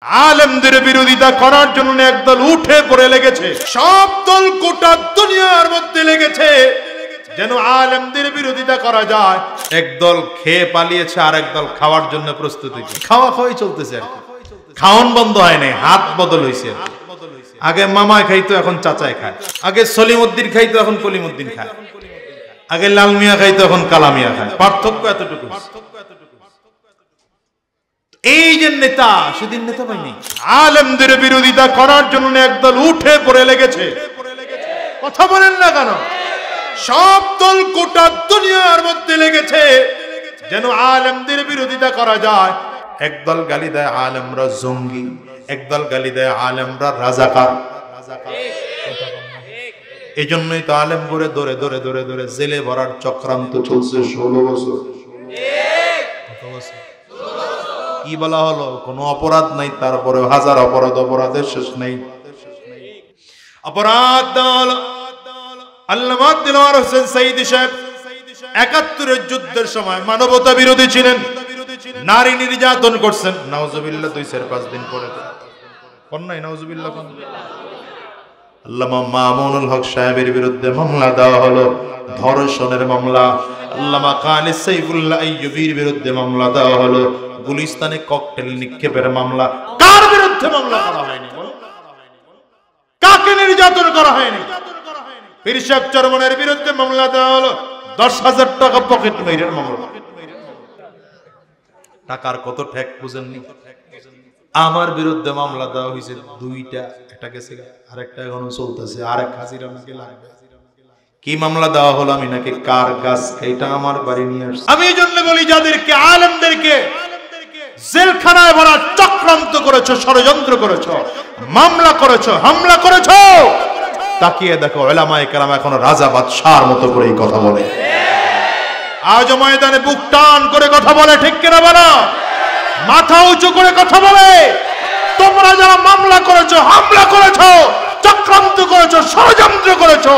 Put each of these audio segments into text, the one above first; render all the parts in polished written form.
আলেমদের বিরোধিতা করার জন্য একদল উঠে পড়ে লেগেছে, সব দল গোটা দুনিয়ার মধ্যে লেগেছে যেন আলেমদের বিরোধিতা করা যায়। একদল খেয়ে পালিয়েছে আর একদল খাওয়ার জন্য প্রস্তুতি, খাওয়া খাওয়াই চলতেছে আর কি। খাওয়ান বন্ধ হয় নাই, হাত বদল হয়েছে। আগে মামায় খাইতো, এখন চাচায় খায়। আগে সলিমউদ্দিন খাইতো, এখন কলিমউদ্দিন খায়। আগে লাল মিয়া খাইতো, এখন কালা মিয়া খায়। পার্থক্য এতটুকু। এই যে নেতা, সেদিন নেতা পাইনি। আলেমদের বিরোধিতা করার জন্য একদল উঠে পড়ে লেগেছে। কথা বলেন না কেন? সব দল গোটা দুনিয়ার মধ্যে লেগেছে যেন আলেমদের বিরোধিতা করা যায়। একদল গালি দেয় আলেমরা জঙ্গি, একদল গালি দেয় আলেমরা রাজাকার। এই জন্যই তো আলেম করে ধরে ধরে ধরে ধরে জেলে ভরার চক্রান্ত চলছে 16 বছর। কি বলা হলো? কোনো অপরাধ নাই, তারপরে হাজার অপরাধ, অপরাধের শেষ নেই। অপরাধ দল আল্লামা দিলওয়ার হোসেন সাইদি সাহেব ৭১ যুদ্ধের সময় মানবতা বিরোধী ছিলেন, নারী নির্যাতন করছেন। নাউজুবিল্লাহ ২-৪-৫ দিন পরে নাই নাউজুবিল্লাহ। আল্লামা মামুনুল হক সাহেবের বিরুদ্ধে মামলা দেওয়া হলো, ধর্ষণের মামলা। আল্লামা কালী সাইফুল্লাহ আইয়ুবীর বিরুদ্ধে মামলা দেওয়া হলো, গুলিস্তানে ককটেল নিক্ষেপের মামলা। কার বিরুদ্ধে মামলা করা হয়নি? কাকে নির্যাতন করা হয়নি? পীর সাহেব চরমনের বিরুদ্ধে মামলা দেওয়া হলো, ১০,০০০ টাকা পকেট মাইরের মামলা। টাকার কত ঠেক বুঝেননি? আমার বিরুদ্ধে মামলা দেওয়া হয়েছে ২টা, একটা গেছে, আরেকটা এখনো চলতেছে, আরেক হাজিরা আমাকে লাগবে। কি মামলা দেওয়া হলো? আমি নাকি কার গাছ এটা আমার বাড়ি নিয়ে আসছি। আমি এই জন্য বলি, যাদেরকে আলেমদেরকে জেলখানায় ভরার চক্রান্ত করেছো, ষড়যন্ত্র করেছো, মামলা করেছো, হামলা করেছো, তাকিয়ে দেখো উলামায়ে কেরাম এখন রাজা বাদশার মতো করেই কথা বলে। আজ ময়দানে বুক টান করে কথা বলে, ঠিক কিনা বলো? মাথা উঁচু করে কথা বলে। তোমরা যারা মামলা করেছো, হামলা করেছো, চক্রান্ত করেছো, ষড়যন্ত্র করেছো,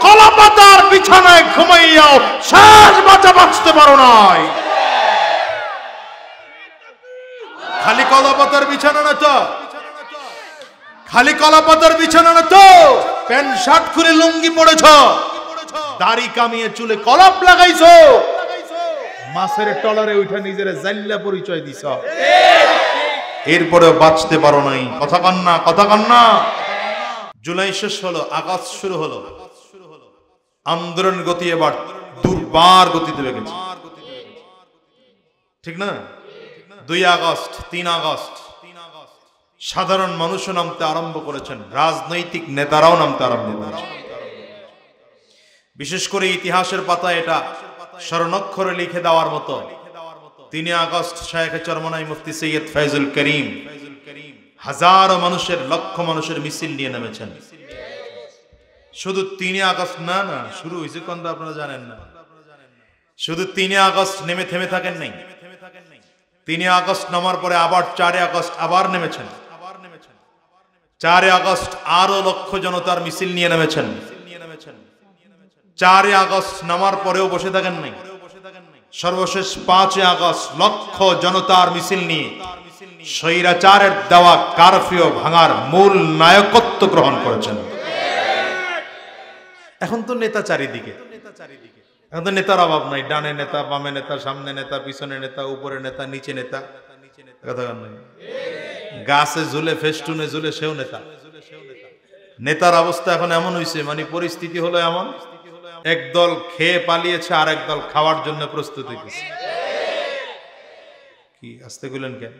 কলাপাতার বিছানায় ঘুমাইয়াও শেষ বাঁচা বাঁচতে পারো নাই। খালি কলাপাতার বিছানা না তো, খালি কলাপাতার বিছানা না তো, প্যান্ট শার্ট খুলে লুঙ্গি পড়েছো, দাড়ি কামিয়ে চুলে কলাপ লাগাইছো, মাছের টলারে উঠে নিজের জাল্লা পরিচয় দিছ, এরপরেও বাঁচতে পারো নাই। কথা কন না, কথা কন না। জুলাই শেষ হলো, আগস্ট শুরু হলো, আন্দোলন গতি এবার দুর্বার গতিতে বেগেছে, ঠিক না? ২ আগস্ট, ৩ আগস্ট সাধারণ মানুষও নামতে আরম্ভ করেছেন, রাজনৈতিক নেতারাও নামতে আরম্ভ করেছেন। বিশেষ করে ইতিহাসের পাতায় এটা স্মরণাক্ষরে লিখে দেওয়ার মতো ৩ আগস্ট শায়েখে চরমনাই মুফতি সৈয়দ ফয়জুল করিম হাজারো মানুষের, লক্ষ মানুষের মিছিল নিয়ে নেমেছেন। শুধু ৩ আগস্ট না, না শুরু হয়েছে কোন আপনারা জানেন না। শুধু ৩ আগস্ট নেমে থেমে থাকেন নাই। ৩ আগস্ট নামার পরে আবার ৪ আগস্ট আবার নেমেছেন। ৪ আগস্ট আরো লক্ষ জনতার মিছিল নিয়ে নেমেছেন। ৪ আগস্ট নামার পরেও বসে থাকেন নাই। সর্বশেষ ৫ আগস্ট লক্ষ জনতার মিছিল নিয়ে স্বৈরাচারের দেওয়া কারফিউ ভাঙার মূল নায়কত্ব গ্রহণ করেছেন। এখন তো নেতা চারিদিকে, এখন তো নেতার অভাব নাই। ডানে নেতা, বামে নেতা, সামনে নেতা, পিছনে নেতা, উপরে নেতা, নিচে নেতা। কথা নাই, গাছে ঝুলে, ফেস্টুনে ঝুলে, সেও নেতা। নেতার অবস্থা এখন এমন হয়েছে, মানে পরিস্থিতি হলো এমন, একদল খেয়ে পালিয়েছে আর একদল খাওয়ার জন্য প্রস্তুতি দিচ্ছে। কি আস্তে গুলেন কেন?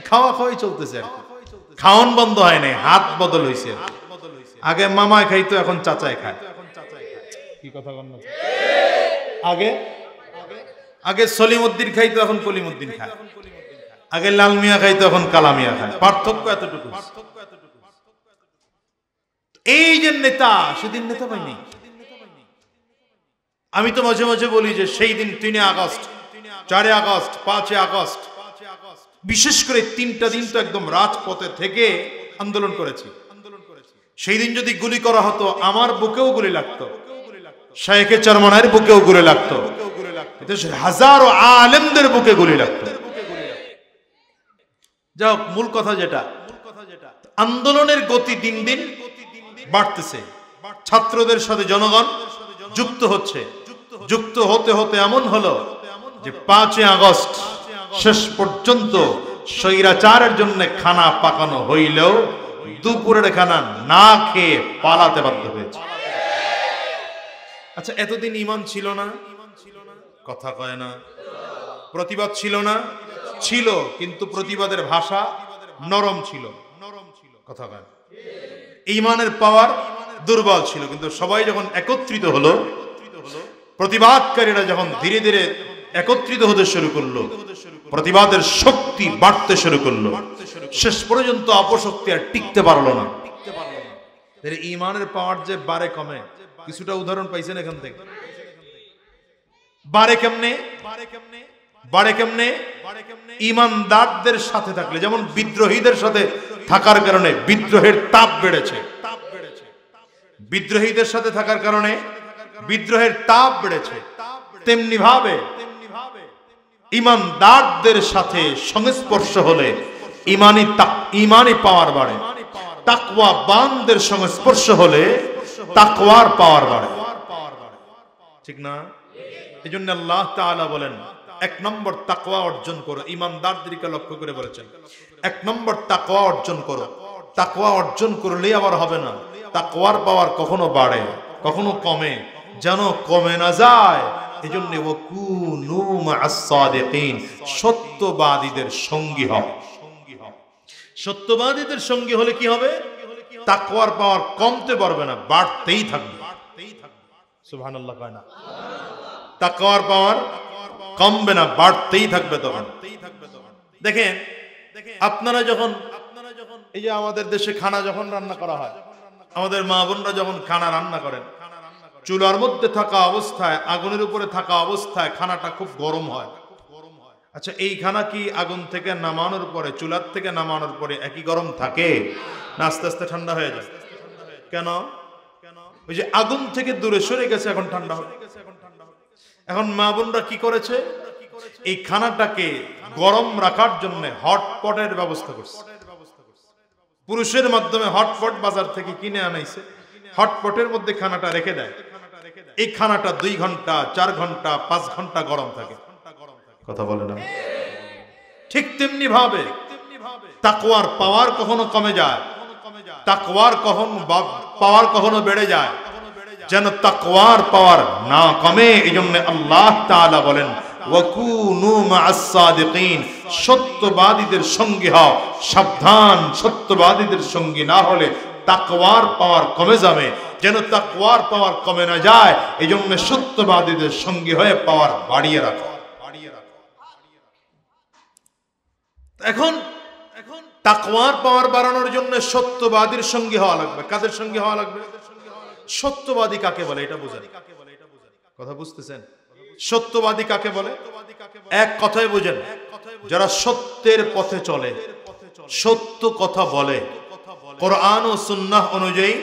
খাওয়া খাওয়াই চলতেছে আর কি। খাওয়ান বন্ধ হয় নাই, হাত বদল হয়েছে। আগে মামায় খাইতো, এখন চাচায় খায়। কি কথা বল? আগে আগে সলিমউদ্দিন খাইতো, এখন কলিমউদ্দিন খায়। আগে লাল মিয়া খাইতো, এখন কালা মিয়া খায়। পার্থক্য এতটুকু। এই যে নেতা, সেদিন নেতা পাইনি। আমি তো মাঝে মাঝে বলি যে সেই দিন ৩ আগস্ট, ৪ আগস্ট, ৫ আগস্ট, বিশেষ করে ৩টা দিন তো একদম রাজপথে থেকে আন্দোলন করেছি। সেই দিন যদি গুলি করা হতো, আমার বুকেও গুলি লাগতো, শায়েখে চরমনাইয়ের বুকেও গুলি লাগতো, হাজারো আলেমদের বুকে গুলি লাগতো। যাই হোক, মূল কথা যেটা, আন্দোলনের গতি দিন দিন বাড়তেছে, ছাত্রদের সাথে জনগণ যুক্ত হচ্ছে, যুক্ত হতে হতে এমন হলো যে 5ই আগস্ট শেষ পর্যন্ত স্বৈরাচারের জন্য খানা পাকানো হইলেও দুপুরের খানা না খেয়ে পালাতে বাধ্য হয়েছে। আচ্ছা, এতদিন ঈমান ছিল না? কথা কয় না। প্রতিবাদ ছিল না? ছিল, কিন্তু প্রতিবাদের ভাষা নরম ছিল। কথা কয় না। ঈমানের পাওয়ার দুর্বল ছিল। কিন্তু সবাই যখন একত্রিত হলো, প্রতিবাদকারীরা যখন ধীরে ধীরে একত্রিত হতে শুরু করলো, প্রতিবাদের শক্তি বাড়তে শুরু করলো, শেষ পর্যন্ত অপশক্তি আর টিকতে পারলো না। ঈমানের পাওয়ার যে বাড়ে কমে, কিছুটা উদাহরণ পাইছেন এখান থেকে। বাড়ে কেমনে? ঈমানদারদের সাথে থাকলে, যেমন বিদ্রোহীদের সাথে থাকার কারণে বিদ্রোহের তাপ বেড়েছে, বিদ্রোহীদের সাথে থাকার কারণে বিদ্রোহের তাপ বেড়েছে, তেমনি ভাবে ঈমানদারদের সাথে সংস্পর্শ হলে ঈমানি পাওয়ার বাড়ে, তাকওয়াবানদের সংস্পর্শ হলে তাকওয়ার পাওয়ার বাড়ে। ঠিক না? এজন্য আল্লাহ তাআলা বলেন, 1 নম্বর তাকওয়া অর্জন করো। ঈমানদারদেরকে লক্ষ্য করে বলেছেন 1 নম্বর তাকওয়া অর্জন করো। তাকওয়া অর্জন করলেই আবার হবে না, তাকওয়ার পাওয়ার কখনো বাড়ে কখনো কমে, যেন কমে না যায়। এজন্য ওয়াকুনু মা'আস সাদিকিন, সত্যবাদীদের সঙ্গী হও। সত্যবাদীদের সঙ্গী হলে কি হবে? তাকওয়ার পাওয়ার কমতে পারবে না, বাড়তেই থাকবে। সুবহানাল্লাহ কয় না? তাকওয়ার পাওয়ার কমবে না, বাড়তেই থাকবে। তখন দেখেন, আপনারা যখন এই যে আমাদের দেশে খানা যখন রান্না করা হয়, আমাদের মা বোনরা যখন খানা রান্না করেন, চুলার মধ্যে থাকা অবস্থায়, আগুনের উপরে থাকা অবস্থায় খানাটা খুব গরম হয়। আচ্ছা, এই খানা কি আগুন থেকে নামানোর পরে, চুলার থেকে নামানোর পরে একই গরম থাকে, না আস্তে আস্তে ঠান্ডা হয়ে যায়? কেন? ওই যে আগুন থেকে দূরে সরে গেছে, এখন ঠান্ডা হবে। এখন মা বোনরা কি করেছে? এই খানাটাকে গরম রাখার জন্য হটপটের ব্যবস্থা করছে। পুরুষের মাধ্যমে হটপট বাজার থেকে কিনে আনাইছে, হটপটের মধ্যে খানাটা রেখে দেয়। এই খানাটা 2 ঘন্টা, 4 ঘন্টা, 5 ঘন্টা গরম থাকে। কথা বলে না? ঠিক তেমনি ভাবে তাকওয়ার পাওয়ার কখনো কমে যায়, তাকওয়ার পাওয়ার কখনো বেড়ে যায়, যেন তাকওয়ার পাওয়ার না কমে। এজন্য আল্লাহ তাআলা বলেন, ওয়াকুনু মা'আস সাদিকিন, সত্যবাদীদের সঙ্গী হও। সাবধান, সত্যবাদীদের সঙ্গী না হলে তাকওয়ার পাওয়ার কমে যাবে। যেন তাকওয়ার পাওয়ার কমে না যায়, এজন্য সত্যবাদীদের সঙ্গী হয়ে পাওয়ার বাড়িয়ে রাখো। এখন তাকওয়ার পাওয়ার বাড়ানোর জন্য সত্যবাদীর সঙ্গী হওয়া লাগবে। কাদের সঙ্গী হওয়া লাগবে? সত্যবাদী কাকে বলে এটা বুঝেন। কথা বুঝতেছেন? সত্যবাদী কাকে বলে? এক কথায় বুঝেন, যারা সত্যের পথে চলে, সত্য কথা বলে, কোরআন ও সুন্নাহ অনুযায়ী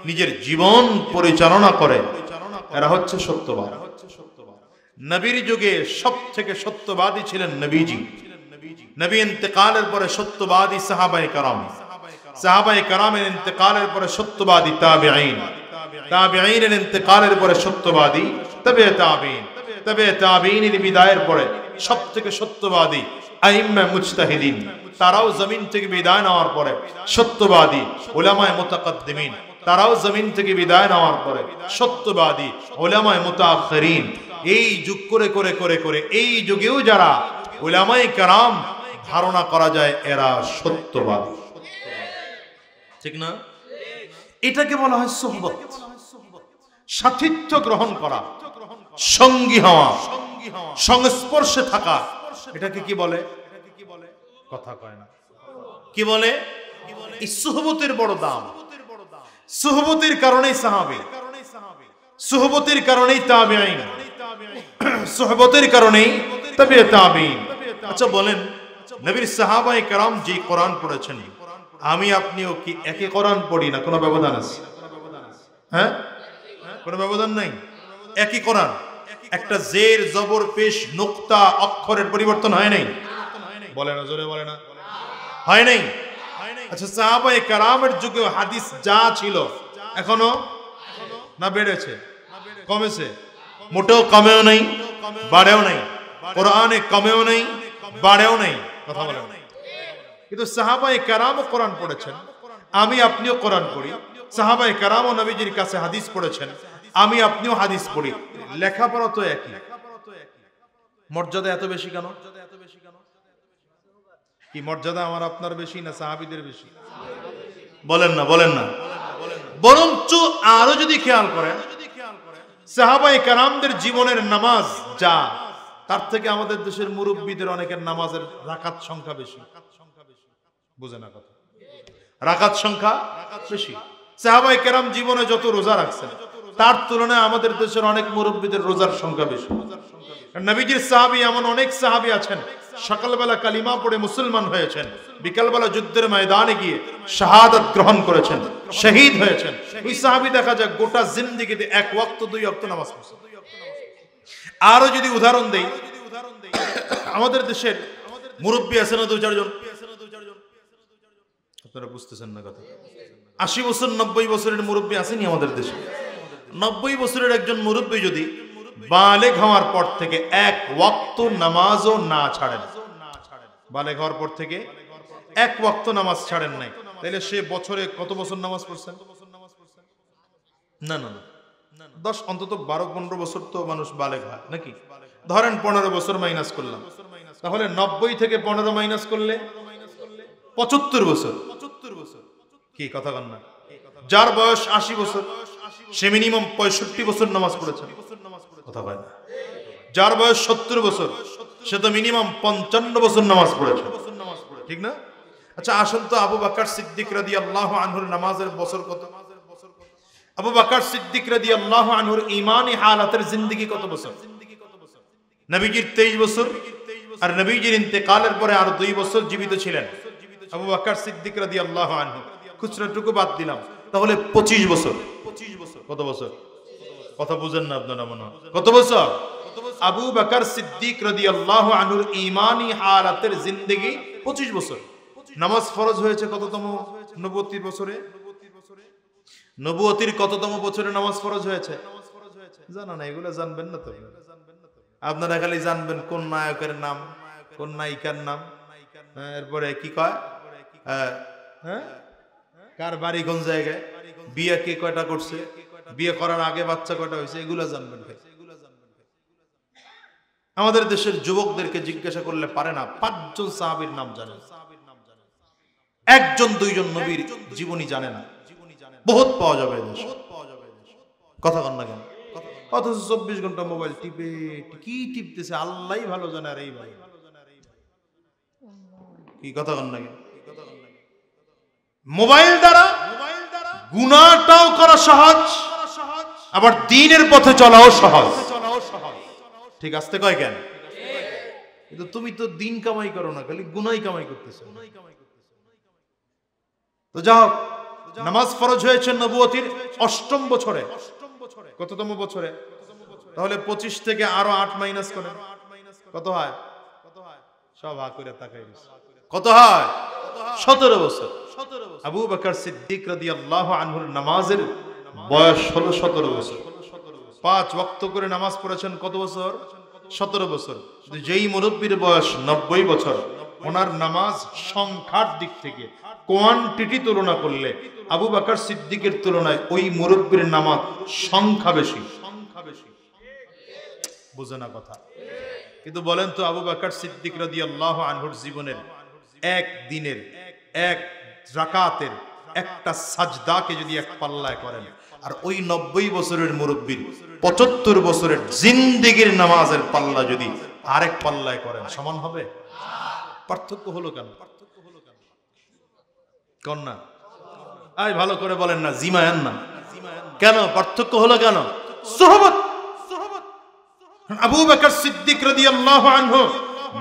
নিজের জীবন পরিচালনা করে, এরা হচ্ছে সত্যবাদী। নবীর যুগে সবথেকে সত্যবাদী ছিলেন নবীজি। নবী ইন্তেকালের পরে সত্যবাদী সাহাবায়ে কেরাম, সাহাবায়ে কেরামের ইন্তেকালের পরে সত্যবাদী তাবেঈন, তাবেঈনের ইন্তেকালের পরে সত্যবাদী তবে তাবেঈন, তবে তাবেঈনের বিদায়ের পরে সবথেকে সত্যবাদী আইম্মা মুজতাহিদিন, তারাও জমিন থেকে বিদায় নেওয়ার পরে সত্যবাদী উলামায়ে মুতাকাদ্দিমিন, তারাও জমিন থেকে বিদায় নেওয়ার পরে সত্যবাদী উলামায়ে মুতাআখিরিন। এই যুগ করে করে করে করে এই যুগেও যারা উলামায়ে কেরাম, ধারণা করা যায় এরা সত্যবাদী। ঠিক না? এটাকে বলা হয় সুহবত, সাথিত্ব গ্রহণ করা, সঙ্গী হওয়া, সংস্পর্শে থাকা। এটাকে কি বলে? কথা কয় না। কি বলে? এই সুহবতের বড় দাম। সুহবতের কারণেই সাহাবী, সুহবতের কারণেই তাবেঈন, সুহবতের কারণেই তবে তাবেঈন। আচ্ছা বলেন, নবীর সাহাবায়ে কেরাম যে কোরআন পড়েছেন, আমি আপনিও কি একই কোরআন পড়ি না? কোনো ব্যবধান আছে? হ্যাঁ, কোনো ব্যবধান নাই। একই কোরআন, একটা জের জবর পেশ নুক্তা অক্ষরের পরিবর্তন হয় নাই। বলে না, জোরে বলে না। হয় নাই? আচ্ছা, সাহাবায়ে কেরামের যুগে হাদিস যা ছিল এখনো না বেড়েছে, কমেছে? মোটেও কমেও নাই, বাড়েও নাই। কোরআনে কমেও নাই, বাড়েও নাই। কথা বলেন। কিন্তু সাহাবায়ে কেরামও কোরআন পড়েছেন, আমি আপনিও কোরআন পড়ি। সাহাবায়ে কেরামও নবীজির কাছে হাদিস পড়েছেন, আমি আপনিও হাদিস পড়ি। লেখাপড়া তো একই, মর্যাদা এত বেশি কেন? কি মর্যাদা আমার আপনার বেশি না সাহাবীদের বেশি? বলেন না, বলেন না। বরঞ্চ আরো যদি খেয়াল করেন, সাহাবায়ে কেরামদের জীবনের নামাজ যা, তার থেকে আমাদের দেশের মুরব্বীদের অনেকের নামাজের রাকাত সংখ্যা বেশি। বুঝে না কথা? রাকাত সংখ্যা বেশি। সাহাবায়ে কেরাম জীবনে যত রোজা রাখছেন, তার তুলনায় আমাদের দেশের অনেক মুরব্বীদের রোজার সংখ্যা বেশি। নবীজির সাহাবী এমন অনেক সাহাবী আছেন, সকালবেলা কালিমা পড়ে মুসলমান হয়েছেন, বিকালবেলা যুদ্ধের ময়দানে গিয়ে শাহাদাত গ্রহণ করেছেন, শহীদ হয়েছেন। ওই সাহাবী দেখা যায় গোটা জিন্দেগিতে এক ওয়াক্ত দুই ওয়াক্ত নামাজ পড়ছেন। আরো যদি উদাহরণ দেই, আমাদের দেশের মুরব্বী আছেন না দু চারজন, আপনারা বুঝতেছেন না কথা? 80 বছর 90 বছরের মুরব্বী আসেনি আমাদের দেশে। 90 বছরের একজন মুরব্বী যদি বালেগ হওয়ার পর থেকে এক ওয়াক্ত নামাজও না ছাড়েন, বালেগ হওয়ার পর থেকে এক ওয়াক্ত নামাজ ছাড়েন নাই, তাহলে সে বছরে কত বছর নামাজ পড়ছেন? না না না, 10 অন্তত 12-15 বছর তো মানুষ বালেগ হয় নাকি? ধরেন 15 বছর মাইনাস করলাম, তাহলে 90 থেকে 15 মাইনাস করলে 75 বছর। কি কথা কন না? যার বয়স 80 বছর সে মিনিমাম 65 বছর নামাজ পড়েছেন। কথা কয় না? যার বয়স 70 বছর সে তো মিনিমাম 55 বছর নামাজ পড়েছে, ঠিক না? আচ্ছা আসল তো আবু বকর সিদ্দিক রাদিয়াল্লাহু আনহুর নামাজের বছর কত? আবু বকর সিদ্দিক রাদিয়াল্লাহু আনহুর ঈমানি হালাতের জিন্দেগি কত বছর? নবীজির 23 বছর, আর নবীজির ইন্তেকালের পরে আরো 2 বছর জীবিত ছিলেন আবু বকর সিদ্দিক রাদিয়াল্লাহু আনহু। খুচরাটুকু বাদ দিলাম, তাহলে 25 বছর। কত বছর? কথা বুঝেন না আপনারা মনে হয়? কত বছর? আবু বকর সিদ্দিক রাদিয়াল্লাহু আনহুর ঈমানি হালাতের জিন্দেগি 25 বছর। নামাজ ফরজ হয়েছে কততম নবুয়তির বছরে? নবুয়তির কততম বছরে নামাজ ফরজ হয়েছে জানা না? এগুলো জানবেন না তো আপনারা, খালি জানবেন কোন নায়কের নাম, কোন নায়িকার নাম, এরপরে কি কয়, কার বাড়ি কোন জায়গায়, বিয়ে কে কয়টা করছে, বিয়ে করার আগে বাচ্চা কয়টা হয়েছে, এগুলো জানবেন। আমাদের দেশের যুবকদেরকে জিজ্ঞাসা করলে পারে না 5 জন সাহাবীর নাম জানে, 1 জন 2 জন নবীর জীবনী জানে না। বহুত পাওয়া যাবে দেশ, কথা কন না কেন? অথচ 24 ঘন্টা মোবাইল টিপে কি টিপতেছে আল্লাহই ভালো জানে। আর এই ভাই কি কথা কন না কেন? মোবাইল দ্বারা গুনাহটাও করা সহজ, আবার দ্বীনের পথে চলাও সহজ। ঠিক আসতে কয় কেন? কিন্তু তুমি তো দ্বীন কামাই করো না, খালি গুনাহই কামাই করতেছো। তো যাও, নামাজ ফরজ হয়েছে নবুয়তির 8ম বছরে। কততম বছরে? তাহলে 25 থেকে আরো 8 মাইনাস করেন, কত হয়? সব হা করে তাকাই দিছে, কত হয়? 17 বছর। আবু বকর সিদ্দিক রাদিয়াল্লাহু আনহুর নামাজের বয়স হলো 17 বছর। 5 ওয়াক্ত করে নামাজ পড়েছেন কত বছর? 17 বছর। যেই মুরব্বীর বয়স 90 বছর, ওনার নামাজ সংখ্যার দিক থেকে কোয়ান্টিটি তুলনা করলে আবু বকর সিদ্দিকের তুলনায় ওই মুরব্বীর নামাজ সংখ্যা বেশি। বুঝে না কথা? কিন্তু বলেন তো, আবু বকর সিদ্দিক রাদিয়াল্লাহু আনহুর জীবনের এক দিনের এক রাকাতের একটা সাজদাকে যদি এক পাল্লায় করেন, আর ওই 90 বছরের মুরব্বীর 75 বছরের জিন্দেগির নামাজের পাল্লা যদি আরেক পাল্লায় করেন, সমান হবে? পার্থক্য হলো কেন? কন্যা আই ভালো করে বলেন না, জিমায়ান না কেন? পার্থক্য হলো কেন? সুহবত। আবু বকর সিদ্দিক রাদিয়াল্লাহু আনহু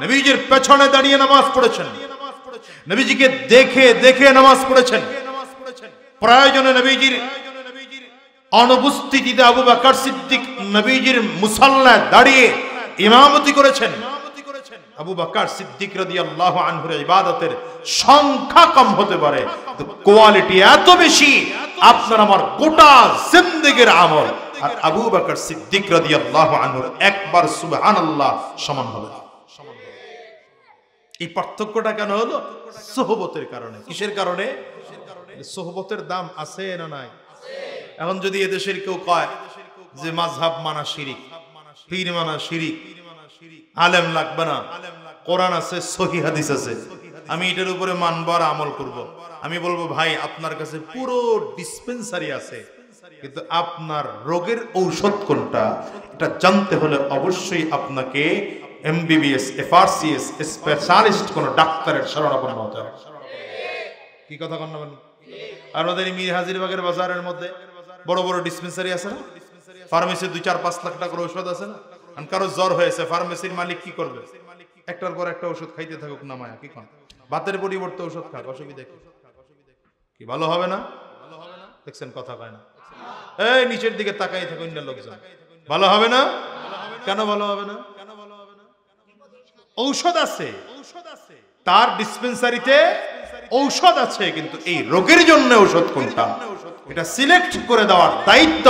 নবীজির পেছনে দাঁড়িয়ে নামাজ পড়েছেন, নবীজিকে দেখে দেখে নামাজ পড়েছেন। প্রয়োজনে নবীজির অনুপস্থিতিতে আবু বকর সিদ্দিক নবীজির মুসাল্লায় দাঁড়িয়ে ইমামতি করেছেন। আবু বকর সিদ্দিক রাদিয়াল্লাহু আনহুর ইবাদতের সংখ্যা কম হতে পারে, কিন্তু কোয়ালিটি এত বেশি, আপনার আমার গোটা জিন্দেগীর আমল আর আবু বকর সিদ্দিক রাদিয়াল্লাহু আনহুর একবার সুবহানাল্লাহ সমান হবে না। এই পার্থক্যটা কেন হলো? সোহবতের কারণে। কিসের কারণে? সোহবতের দাম আছে না নাই? এখন যদি এদেশের কেউ কয় যে মাযহাব মানা শিরিক, পীর মানা শিরিক, আলেম লাগবে না, কোরআন আছে, সহিহ হাদিস আছে, আমি এটার উপরে মানব আর আমল করব, আমি বলবো ভাই আপনার কাছে পুরো ডিসপেন্সারি আছে, কিন্তু আপনার রোগের ঔষধ কোনটা এটা জানতে হলে অবশ্যই আপনাকে এমবিবিএস, এফআরসিএস, স্পেশালিস্ট কোন ডাক্তারের শরণাপন্ন হতে হবে। কি কথা কন না? আর আমাদের মীর হাজিরবাগের বাজারের মধ্যে বড় বড় ডিসপেন্সারি আছে না, ফার্মেসি 2-4-5 লাখ টাকার ঔষধ আছে না। আর কারো জ্বর হয়েছে, ফার্মেসির মালিক কি করবে? একটার পর একটা ওষুধ খাইতে থাকুক না মায়া, কি কোন? ভাতের পরিবর্তে ওষুধ খাক, অসুবিধা কি? ভালো হবে না? দেখছেন কথা কয় না? এই নিচের দিকে তাকাই থাকুন না লোকজন, ভালো হবে না? কেন ভালো হবে না? ঔষধ আছে, তার ডিসপেন্সারিতে ঔষধ আছে, কিন্তু এই রোগের জন্য ঔষধ কোনটা এটা সিলেক্ট করে দেওয়ার দায়িত্ব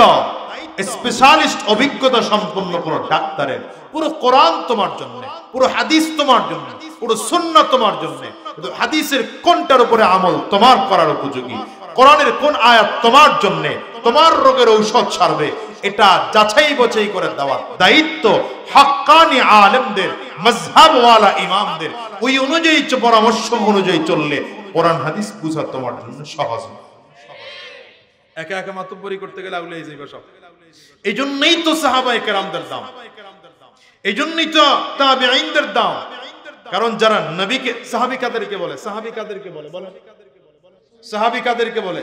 স্পেশালিস্ট অভিজ্ঞতা সম্পন্ন কোন ডাক্তারের। পুরো কোরআন তোমার জন্য, পুরো হাদিস তোমার জন্য, পুরো সুন্নাহ তোমার জন্য, কিন্তু হাদিসের কোনটার উপরে আমল তোমার করার উপযোগী, কোরআনের কোন আয়াত তোমার জন্য তোমার রোগের ঔষধ ছাড়বে, এটা যাচাই বাছাই করে দেওয়ার দায়িত্ব হাক্কানি আলেমদের, মাযহাবওয়ালা ইমামদের। ওই অনুযায়ী পরামর্শ অনুযায়ী চললে কোরআন হাদিস বুঝা তোমার জন্য সহজ। একা একা মাতব্বরি করতে গেলে আগুলে যাইবে সব। এই জন্যই তো সাহাবায়ে কেরামদের দাম, এই জন্যই তো তাবেঈনদের দাম। কারণ যারা নবীকে, সাহাবী কাদেরকে বলে? সাহাবী কাদেরকে বলে? বলেন, সাহাবী কাদেরকে বলে?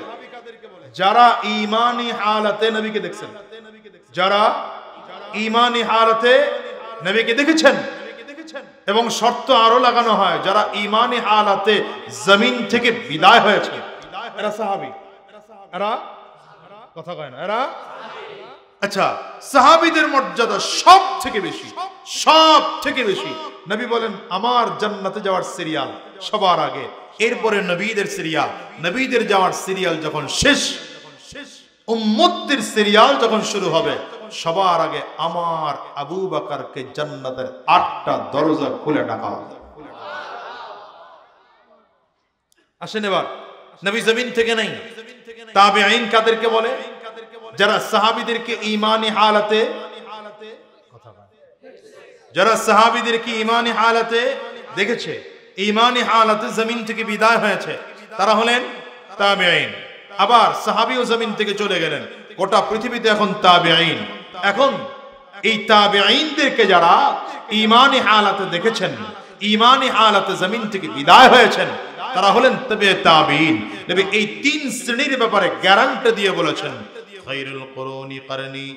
যারা ঈমানি হালাতে নবীকে দেখছেন, যারা ঈমানি হালাতে নবীকে দেখেছেন, এবং শর্ত আরো লাগানো হয় যারা ঈমানি হালাতে জমিন থেকে বিদায় হয়েছে, এরা সাহাবী। এরা কথা কয় না, এরা। আচ্ছা, সাহাবীদের মর্যাদা সব থেকে বেশি, সব থেকে বেশি। নবী বলেন আমার জান্নাতে যাওয়ার সিরিয়াল সবার আগে, এরপরে নবীদের সিরিয়াল। নবীদের যাওয়ার সিরিয়াল যখন শেষ, উম্মতদের সিরিয়াল যখন শুরু হবে, সবার আগে আমার আবু বকরকে জান্নাতের 8টা দরজা খুলে ডাকা হবে। আসেন এবার, নবী জমিন থেকে নাই। তাবেঈন কাদেরকে বলে? যারা সাহাবীদেরকে ঈমানি হালাতে, যারা সাহাবীদেরকে ঈমানি হালাতে দেখেছে, ঈমানি হালাতে জমিন থেকে বিদায় হয়েছে, তারা হলেন তাবেঈন। আবার সাহাবীও জমিন থেকে চলে গেলেন, গোটা পৃথিবীতে এখন তাবেঈন। এখন এই তাবেঈনদেরকে যারা ঈমানি হালাতে দেখেছেন, ঈমানি হালাতে জমিন থেকে বিদায় হয়েছেন, তারা হলেন তবে তাবেঈন। নবী এই 3 শ্রেণীর ব্যাপারে গ্যারান্টি দিয়ে বলেছেন, খায়রুল কুরুনি করনি,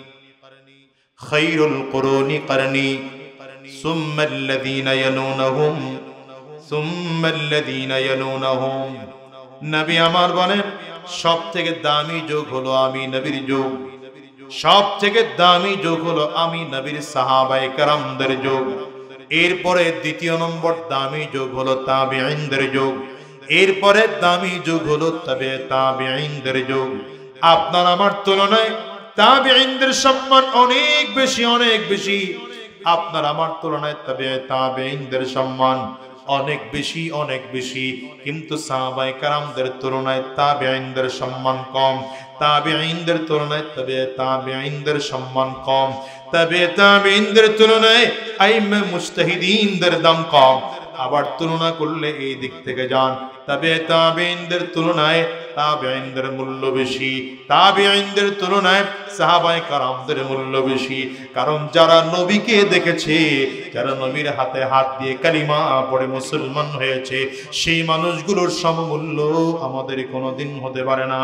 খায়রুল কুরুনি করনি, সুম্মাল্লাযীনা ইয়ালুনহুম, সুম্মাল্লাযীনা ইয়ালুনহুম। নবী আমার বলেন সব থেকে দামি যুগ হলো আমি নবীর যুগ, সব থেকে দামি যুগ হলো আমি নবীর সাহাবায়ে কেরামদের যুগ। এরপরে দ্বিতীয় নম্বর দামি যুগ হলো তাবেঈনদের যুগ, এরপরে দামি যুগ হলো তবে তাবেঈনদের যুগ। আপনার আমার তুলনায় তাবেঈনদের সম্মান অনেক বেশি, অনেক বেশি। আপনার আমার তুলনায় তবে তাবেঈনদের সম্মান অনেক বেশি, অনেক বেশি। কিন্তু সাহাবায়ে কেরামদের তুলনায় তাবেঈনদের সম্মান কম, তাবেঈনদের তুলনায় তবে তাবেঈনদের সম্মান কম, তবে তাবেঈনদের তুলনায় আইম্মে মুজতাহিদিনদের দাম কম। আবার তুলনা করলে এই দিক থেকে যান, তবে তাবেঈনদের তুলনায় তাবেঈনদের মূল্য বেশি, তাবেঈনদের তুলনায় সাহাবায়ে কেরামদের মূল্য বেশি। কারণ যারা নবীকে দেখেছে, যারা নবীর হাতে হাত দিয়ে কালিমা পড়ে মুসলমান হয়েছে, সেই মানুষগুলোর সমমূল্য আমাদের কোনোদিন হতে পারে না।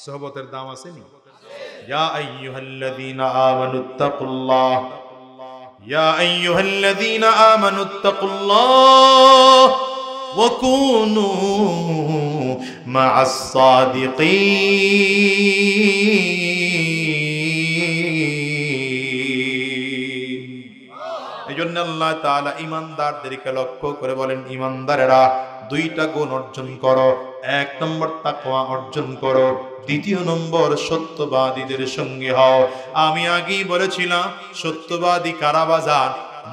সোহবতের দাম আছে নি? ইয়া আইয়ুহাল্লাযীনা আমানুত্তাকুল্লাহ, ইয়া আইয়ুহাল্লাযীনা আমানুত্তাকুল্লাহ ওয়া কুনু মা'আস সাদিকিন। রাহমাতুল্লাহ তাআলা ঈমানদারদেরকে লক্ষ্য করে বলেন, ঈমানদারেরা দুইটা গুণ অর্জন করো। এক নম্বর তাকওয়া অর্জন করো, দ্বিতীয় নম্বর সত্যবাদীদের সঙ্গে হও। আমি আগেই বলেছিলাম সত্যবাদী কারা বাজার?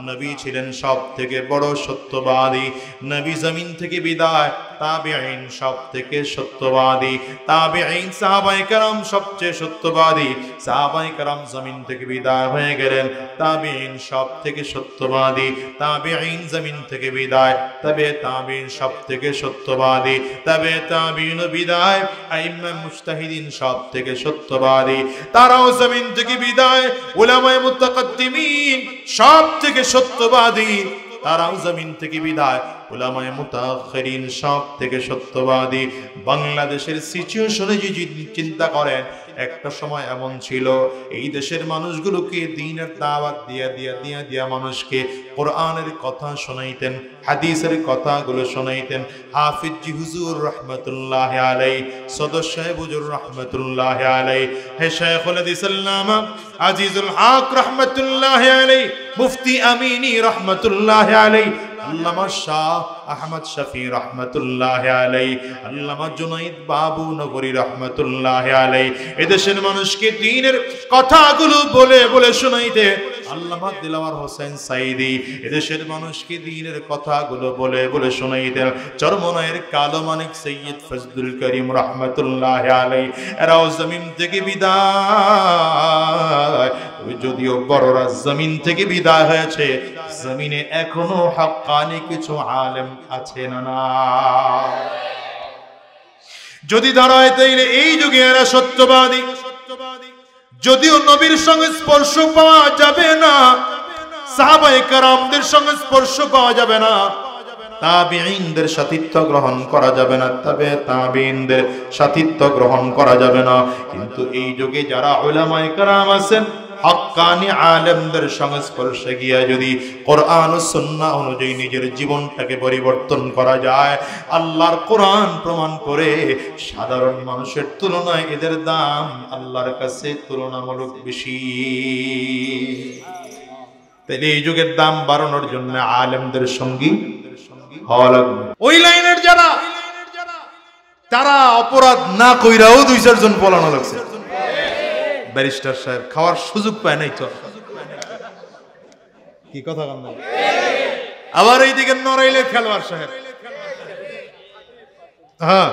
নবী ছিলেন সব থেকে বড় সত্যবাদী। নবী জমিন থেকে বিদায়, তাবেঈন সব থেকে সত্যবাদী। তাবেঈন সাহাবায়ে কেরাম সবচেয়ে সত্যবাদী। সাহাবায়ে কেরাম জমিন থেকে বিদায় হয়ে গেলেন, তাবেঈন সব থেকে সত্যবাদী। তাবেঈন জমিন থেকে বিদায়, তবে তাবেঈন সব থেকে সত্যবাদী। তবে তাবেঈন বিদায়, আইম্মা মুজতাহিদিন সব থেকে সত্যবাদী। তারাও জমিন থেকে বিদায়, উলামায়ে মুতাকাদ্দিমিন সব থেকে সত্যবাদী। তারাও জমিন থেকে বিদায়, উলামায়ে মুতাআখিরিন সব থেকে সত্যবাদী। বাংলাদেশের সিচুয়েশনে যদি চিন্তা করেন, একটা সময় এমন ছিল এই দেশের মানুষগুলোকে দ্বীনের দাওয়াত দিয়া মানুষকে কোরআনের কথা শোনাইতেন, হাদিসের কথাগুলো শোনাইতেন। হাফিজ জি হুজুর রাহমাতুল্লাহি আলাইহি, সদর সাহেব হুজুর রাহমাতুল্লাহি আলাইহি, হে শাইখুল হাদিস আল্লামা আজিজুল হক রাহমাতুল্লাহি আলাইহি, মুফতি আমিনী রাহমাতুল্লাহি আলাইহি, আল্লামা শাহ আহমদ শফি রাহমাতুল্লাহি আলাইহি, আল্লামা জুনাইদ বাবু নগরী রাহমাতুল্লাহি আলাইহি এদেশের মানুষকে দ্বীনের কথাগুলো বলে বলে শোনাইতে। আল্লামা দিলওয়ার হোসেন সাইদি এদেশের মানুষকে দ্বীনের কথাগুলো বলে বলে শোনাইতেন। চরমনায়ের কালো মানিক সৈয়দ ফজলুল করিম রাহমাতুল্লাহি আলাইহি এরাও জমিন থেকে বিদায়। যদিও বড়রা জমিন থেকে বিদায় হয়েছে, জমিনে এখনো হাক্কানি কিছু আলেম আছে না? যদি দাঁড়ায় তাইলে এই যুগে এরা সত্যবাদী। যদিও নবীর সঙ্গে স্পর্শ পাওয়া যাবে না, সাহাবায়ে কেরামদের সঙ্গে স্পর্শ পাওয়া যাবে না, তাবেঈনদের সাথিত্ব গ্রহণ করা যাবে না, তবে তাবেঈনদের সাথিত্ব গ্রহণ করা যাবে না, কিন্তু এই যুগে যারা উলামায়ে কেরাম আছেন, হক্কানি আলেমদের সংস্পর্শে গিয়া যদি কোরআন ও সুন্নাহ অনুযায়ী নিজের জীবনটাকে পরিবর্তন করা যায়, আল্লাহর কোরআন প্রমাণ করে সাধারণ মানুষের তুলনায় এদের দাম আল্লাহর কাছে তুলনামূলক বেশি। তাহলে এই যুগের দাম বাড়ানোর জন্য আলেমদের সঙ্গী হওয়া লাগবে। ওই লাইনের যারা তারা অপরাধ না কইরাও 2-4 জন পলানো লাগছে। ব্যারিস্টার সাহেব খাওয়ার সুযোগ পায় নাই তো, কি কথা বল না? আবার এইদিকে নড়াইলে খেলোয়াড় সাহেব, হ্যাঁ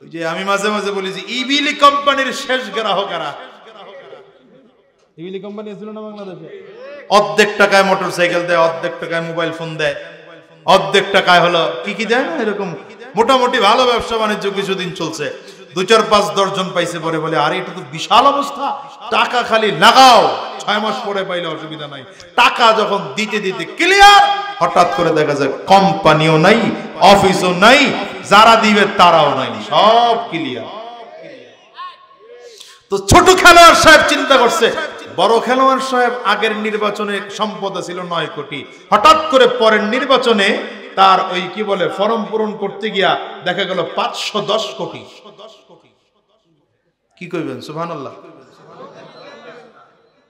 ওই যে আমি মাঝে মাঝে বলেছি ইবিলি কোম্পানির শেষ গ্রাহকেরা। ইবিলি কোম্পানি ছিল না বাংলাদেশে, অর্ধেক টাকায় মোটরসাইকেল দেয়, অর্ধেক টাকায় মোবাইল ফোন দেয়, অর্ধেক টাকায় হলো কি কি দেয় না, এরকম মোটামুটি ভালো ব্যবসা বাণিজ্য কিছুদিন চলছে। 2-4-5-10 জন পাইছে পরে বলে আরে এটা তো বিশাল অবস্থা, টাকা খালি লাগাও, 6 মাস পরে পাইলে অসুবিধা নাই। টাকা যখন দিতে দিতে ক্লিয়ার, হঠাৎ করে দেখা যায় কোম্পানিও নাই, অফিসও নাই, যারা দিবে তারাও নাই, সব ক্লিয়ার। তো ছোট খেলোয়াড় সাহেব চিন্তা করছে, বড় খেলোয়াড় সাহেব আগের নির্বাচনে সম্পদ ছিল 9 কোটি, হঠাৎ করে পরের নির্বাচনে তার ওই কি বলে ফর্ম পূরণ করতে গিয়া দেখা গেল 510 কোটি। কি কইবেন সুবহানাল্লাহ?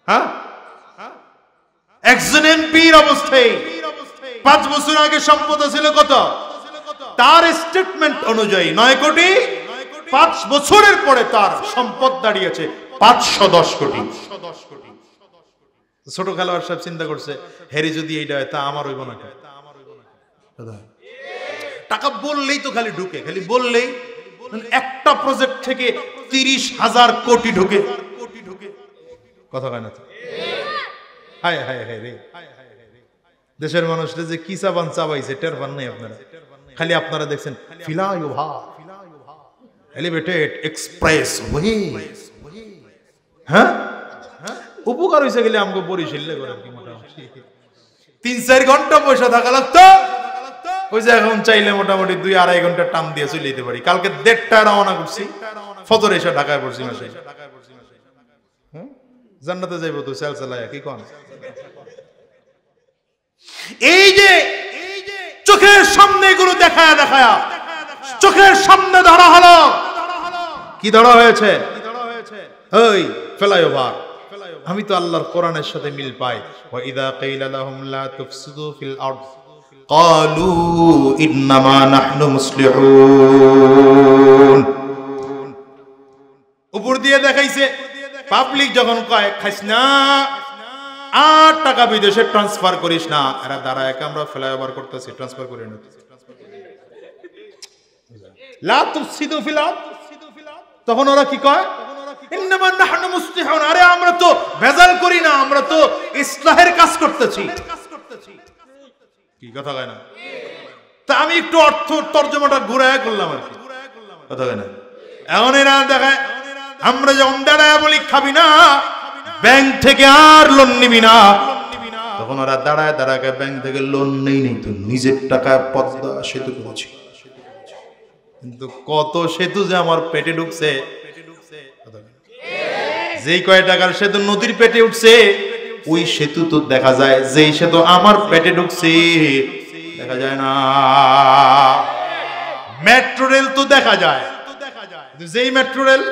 হ্যাঁ, একজন এমপির অবস্থায় 5 বছর আগে সম্পদ ছিল কত? তার স্টেটমেন্ট অনুযায়ী 9 কোটি, 5 বছরের পরে তার সম্পদ দাঁড়িয়েছে 510 কোটি। ছোট খেলোয়াড় সাহেব চিন্তা করছে, হেরি যদি এইটা হয় তা আমার হইব না। টাকা বললেই তো খালি ঢুকে, খালি বললেই একটা প্রজেক্ট থেকে 30,000 কোটি ঢুকে। কথা কয় না তো? হায় হায় হায় রে, দেশের মানুষরা যে কি চাবান চাবাইছে টের পান নাই আপনারা। খালি আপনারা দেখছেন ফ্লাইওভার, এলিভেটেড এক্সপ্রেস ওয়ে, হ্যাঁ উপকার হইছে গেলে আমাকে বরিশালে করে কি মোটামুটি 3-4 ঘন্টা পয়সা থাকা লাগতো, ওই যে এখন চাইলে মোটামুটি 2-2.5 ঘন্টা টাইম দিয়ে চলে যেতে পারি। কালকে 1:30টায় রওনা করছি, ফজর এসে ঢাকায় পড়ছি মাসে। হ্যাঁ জান্নাতে যাইবো তো সেল চালায়া, কি কোন? এই যে চোখের সামনে এগুলো দেখায়া দেখায়া চোখের সামনে ধরা হলো, কি ধরা হয়েছে? ওই ফ্লাইওভার, আমি তো আল্লাহর কোরআনের সাথে মিল পাই। ওয়া ইযা কিলা লাহুম লা তুফসিদু ফিল আরদ ক্বালু ইন্নামা নাহনু মুসলিহুন। উপর দিয়ে দেখাইছে পাবলিক যখন কয় খাইস না, 8 টাকা বিদেশে ট্রান্সফার করিস না, এরা দাঁড়ায় আমরা ফ্লাইওভার করতেছি, ট্রান্সফার করে না। লা তুফসিদু ফিল আরদ, তখন ওরা কি কয়? ইন্নামা নাহনু মুসলিহুন। আরে আমরা তো ভেজাল করি না, আমরা তো ইসলাহের কাজ করতেছি। কি কথা কয় না? তা আমি একটু অর্থ তর্জমাটা ঘুরায় করলাম আর কি, কথা কয় না? এখন এরা দেখায় আমরা যখন দাঁড়ায় বলি খাবি না, ব্যাংক থেকে আর লোন নিবি না, তখন ওরা দাঁড়ায় দাঁড়ায় ব্যাংক থেকে লোন নেই তো নিজের টাকায় পদ্মা সেতু করেছি। কিন্তু কত সেতু যে আমার পেটে ঢুকছে, যেই কয় টাকার সেতু নদীর পেটে উঠছে ওই সেতু তো দেখা যায়, যেই সেতু আমার পেটে ঢুকছে দেখা যায় না। মেট্রো রেল তো দেখা যায়, যেই মেট্রো রেল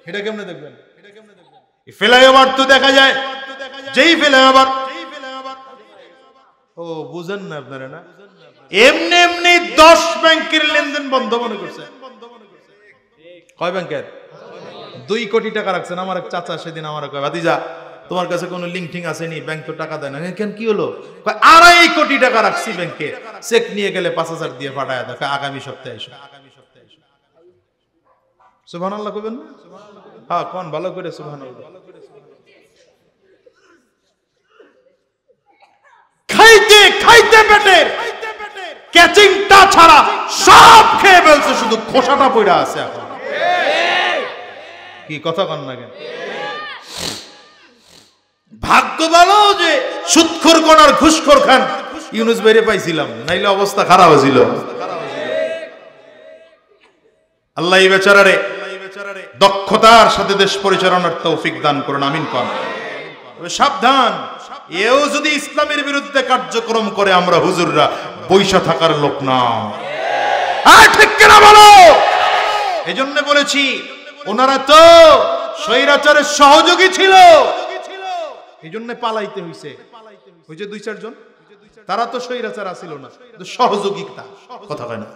এটা কেমনে দেখবেন? ফ্লাইওভার তো দেখা যায়, যেই ফ্লাইওভার, ও বুঝেন না আপনারা না? এমনি এমনি 10 ব্যাংকের লেনদেন বন্ধ মনে করছে। কয় ব্যাংকের? 2 কোটি টাকা রাখছেন। আমার এক চাচা সেদিন আমার কয়, ভাতিজা তোমার কাছে কোনো লিঙ্ক ঠিং আসেনি, ব্যাংক তো টাকা দেয় না। কেন, কি হলো? 2.5 কোটি টাকা রাখছি ব্যাংকে, চেক নিয়ে গেলে 5000 দিয়ে পাঠায় দেখো আগামী সপ্তাহে এসো। সুবহানাল্লাহ কইবেন না? হ্যাঁ কোন ভালো করে সুবহানাল্লাহ। খাইতে খাইতে পেটের ক্যাচিংটা ছাড়া সব খেয়ে ফেলছে, শুধু খোসাটা পড়ে আছে এখন। কি কথা কন না কেন? ভাগ্য ভালো যে সুদখোর কোন আর ঘুষখোর খান ইউনুস বাইরে পাইছিলাম, নাইলে অবস্থা খারাপ হয়েছিল। আল্লাহ এই বেচারারে দক্ষতার সাথে দেশ পরিচালনার তৌফিক দান করুন, আমিন কোন। তবে সাবধান, এও যদি ইসলামের বিরুদ্ধে কার্যক্রম করে আমরা হুজুররা বৈশা থাকার লোক না। ঠিক কিনা বলো? এজন্য বলেছি ওনারা তো স্বৈরাচারের সহযোগী ছিল, এই জন্য পালাইতে হইছে। ওই যে 2-4 জন, তারা তো স্বৈরাচার আছিল না, সহযোগিতা, কথা কয় না?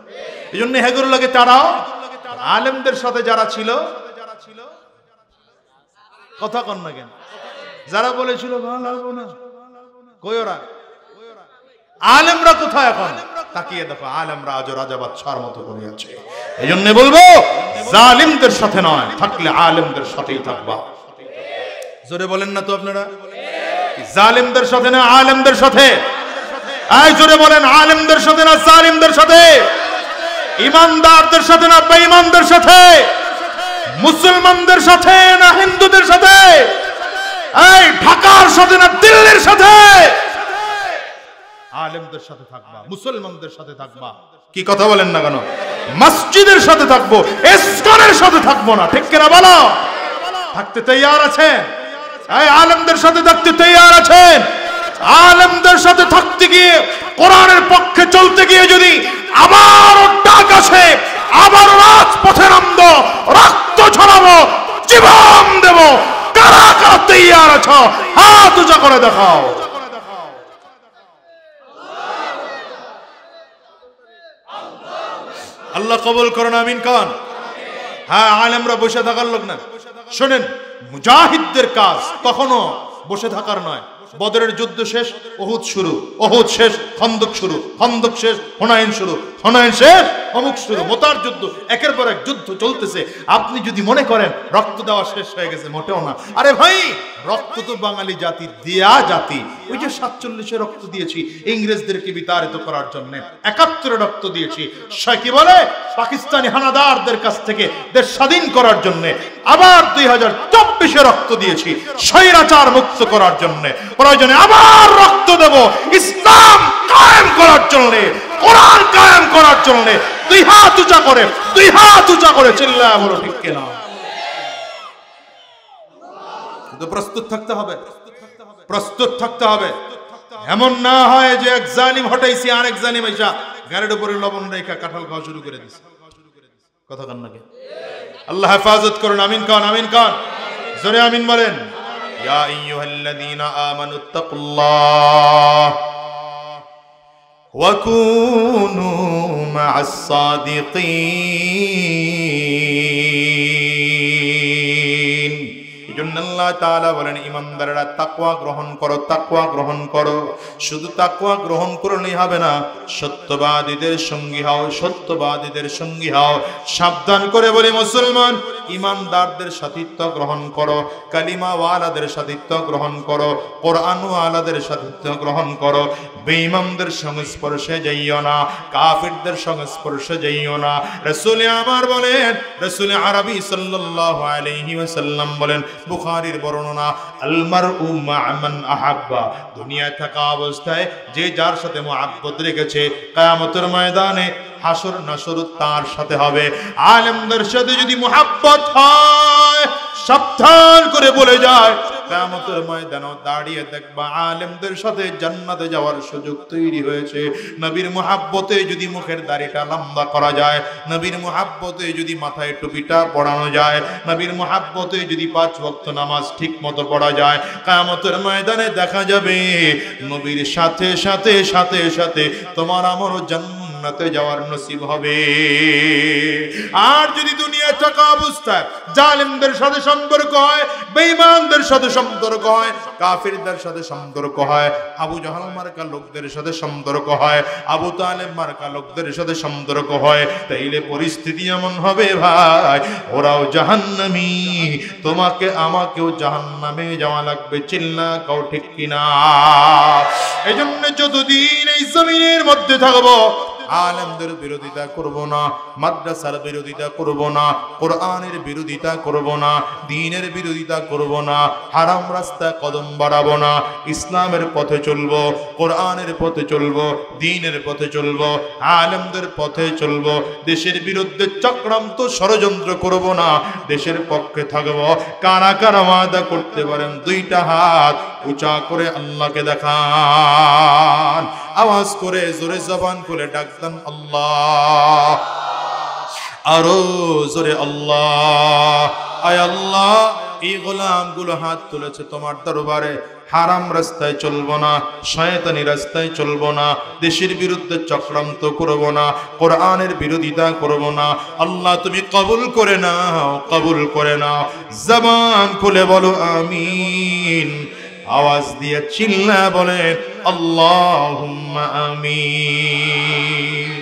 এই জন্য হেগুর লাগে তারাও আলেমদের সাথে যারা ছিল, কথা কন না কেন? যারা বলেছিল ভালো না, কই ওরা? আলেমরা কোথায় এখন? তাকিয়ে দেখো, আলেমরা আজ রাজা বাদশার মতো করে আছে। এই জন্য বলবো জালিমদের সাথে নয়, থাকলে আলেমদের সাথেই থাকবা। জোরে বলেন না তো আপনারা? জালিমদের সাথে না, আলেমদের সাথে। এই জোরে বলেন, আলেমদের সাথে না জালিমদের সাথে, ইমানদারদের সাথে না বেঈমানদের সাথে, মুসলমানদের সাথে না হিন্দুদের সাথে, এই ঢাকার সাথে না দিল্লির সাথে। আলেমদের সাথে থাকবা, মুসলমানদের সাথে থাকবা। কি কথা বলেন না কেন? মসজিদের সাথে থাকবো, ইসলামের সাথে থাকবো না, ঠিক কিনা বলো? থাকতে তৈয়ার আছেন? এই আলেমদের সাথে থাকতে তৈয়ার আছেন? আলেমদের সাথে থাকতে গিয়ে, কোরআনের পক্ষে চলতে গিয়ে যদি আবার ডাক আসে, আবার রাজপথে নামবো, রক্ত ঝরাবো, জীবন দেব, কারা কারা তৈয়ার আছো? হাত উঁচা করে দেখাও। আল্লাহ কবুল করুন, আমিন কোন। হ্যাঁ, আলেমরা বসে থাকার লোক না। শোনেন, মুজাহিদদের কাজ কখনো বসে থাকার নয়। বদরের যুদ্ধ শেষ, উহুদ শুরু, উহুদ শেষ, খন্দক শুরু, খন্দক শেষ, হুনাইন শুরু, হুনাইন শেষ, অমুক শুরু, মোতার যুদ্ধ, একের পর এক যুদ্ধ চলতেছে। আপনি যদি মনে করেন রক্ত দেওয়া শেষ হয়ে গেছে, মোটেও না। আরে ভাই, রক্ত তো বাঙালি জাতি দেয়া জাতি। ওই যে 47-এ রক্ত দিয়েছি ইংরেজদেরকে বিতাড়িত করার জন্য, 71-এ রক্ত দিয়েছি কি বলে পাকিস্তানি হানাদারদের কাছ থেকে দেশ স্বাধীন করার জন্য, আবার 2024-এ রক্ত দিয়েছি স্বৈরাচার মুক্ত করার জন্য, প্রয়োজনে আবার রক্ত দেব ইসলাম কায়েম করার জন্য, কোরআন কায়েম করার জন্য। 2 হাত উঁচা করে, 2 হাত উঁচা করে চিল্লায় বলো ঠিক কিনা? কিন্তু প্রস্তুত থাকতে হবে, প্রস্তুত থাকতে হবে। এমন না হয় যে এক জালিম হটাইছি, আরেক জালিম এসা গাড়ির উপরে লবণ রেখা কাঁঠাল খাওয়া শুরু করে দিছে। কথা কান নাকি? আল্লাহ হেফাজত করুন, আমিন কান, আমিন কান। জোরে আমিন বলেন। ইয়া আইয়ুহাল্লাযীনা আমানুত্তাকুল্লাহ ওয়া কুনু মা'আস সাদিকিন। এজন্য আল্লাহ তাআলা বলেন ঈমানদাররা তাকওয়া গ্রহণ করো, তাকওয়া গ্রহণ করো। শুধু তাকওয়া গ্রহণ করলেই হবে না, সত্যবাদীদের সঙ্গী হও, সত্যবাদীদের সঙ্গী হও। সাবধান করে বলি মুসলমান, ঈমানদারদের সাথীত্ব গ্রহণ করো, কালিমাওয়ালাদের সাথীত্ব গ্রহণ করো, কোরআনওয়ালাদের সাথীত্ব গ্রহণ করো। বেঈমানদের সংস্পর্শে যাইও না, কাফিরদের সংস্পর্শে যাইও না। রাসূল আমার বলেন, রাসূল আরবি সাল্লাল্লাহু আলাইহি ওয়াসাল্লাম বলেন, বুখারীর বর্ণনা, আল মারউ মা মান আহাব্বা, দুনিয়ায় থাকা অবস্থায় যে যার সাথে মুহাব্বত রেখেছে কিয়ামতের ময়দানে হাসর নাসর তার সাথে হবে। আলেমদের সাথে যদি মুহাব্বত হয়, সাবধান করে বলে যায়, কিয়ামতের ময়দানে দাঁড়িয়ে দেখবা আলেমদের সাথে জান্নাতে যাওয়ার সুযোগ তৈরি হয়েছে। নবীর মুহাব্বতে যদি মুখের দাড়িটা লম্বা করা যায়, নবীর মুহাব্বতে যদি মাথায় টুপিটা পরানো যায়, নবীর মুহাব্বতে যদি 5 ওয়াক্ত নামাজ ঠিকমতো পড়া যায়, কিয়ামতের ময়দানে দেখা যাবে নবীর সাথে সাথে সাথে সাথে তোমার আমারও জান্নাতে যাওয়ার নসিব হবে। আর যদি দুনিয়া থাকা অবস্থায় জালেমদের সাথে সম্পর্ক হয়, বেঈমানদের সাথে সম্পর্ক হয়, কাফিরদের সাথে সম্পর্ক হয়, আবু জাহাল মার্কা লোকদের সাথে সম্পর্ক হয়, আবু তালেব মার্কা লোকদের সাথে সম্পর্ক হয়, তাইলে পরিস্থিতি এমন হবে ভাই, ওরাও জাহান্নামী, তোমাকে আমাকেও জাহান্নামে যাওয়া লাগবে। চিল্লা কাও ঠিক কিনা? এজন্য যতদিন এই জমিনের মধ্যে থাকবো আলেমদের বিরোধিতা করব না, মাদ্রাসার বিরোধিতা করব না, কোরআনের বিরোধিতা করব না, দ্বীনের বিরোধিতা করব না, হারাম রাস্তায় কদম বাড়াবো না, ইসলামের পথে চলবো, কোরআনের পথে চলবো, দ্বীনের পথে চলবো, আলেমদের পথে চলবো। দেশের বিরুদ্ধে চক্রান্ত ষড়যন্ত্র করব না, দেশের পক্ষে থাকবো। কারা কারা ওয়াদা করতে পারেন? 2টা হাত উঁচা করে আল্লাহকে দেখান, আওয়াজ করে জোরে জবান খুলে ডাক দেন আল্লাহ, আরো জোরে আল্লাহ। আয় আল্লাহ, এই গোলামগুলো হাত তুলেছে তোমার দরবারে, হারাম রাস্তায় চলবো না, শয়তানি রাস্তায় চলবো না, দেশের বিরুদ্ধে চক্রান্ত করব না, কোরআনের বিরোধিতা করব না। আল্লাহ তুমি কবুল করে নাও, কবুল করে নাও। জবান খুলে বলো আমিন, আওয়াজ দিয়ে চিল্লা বলেন আল্লাহুম্মা আমিন।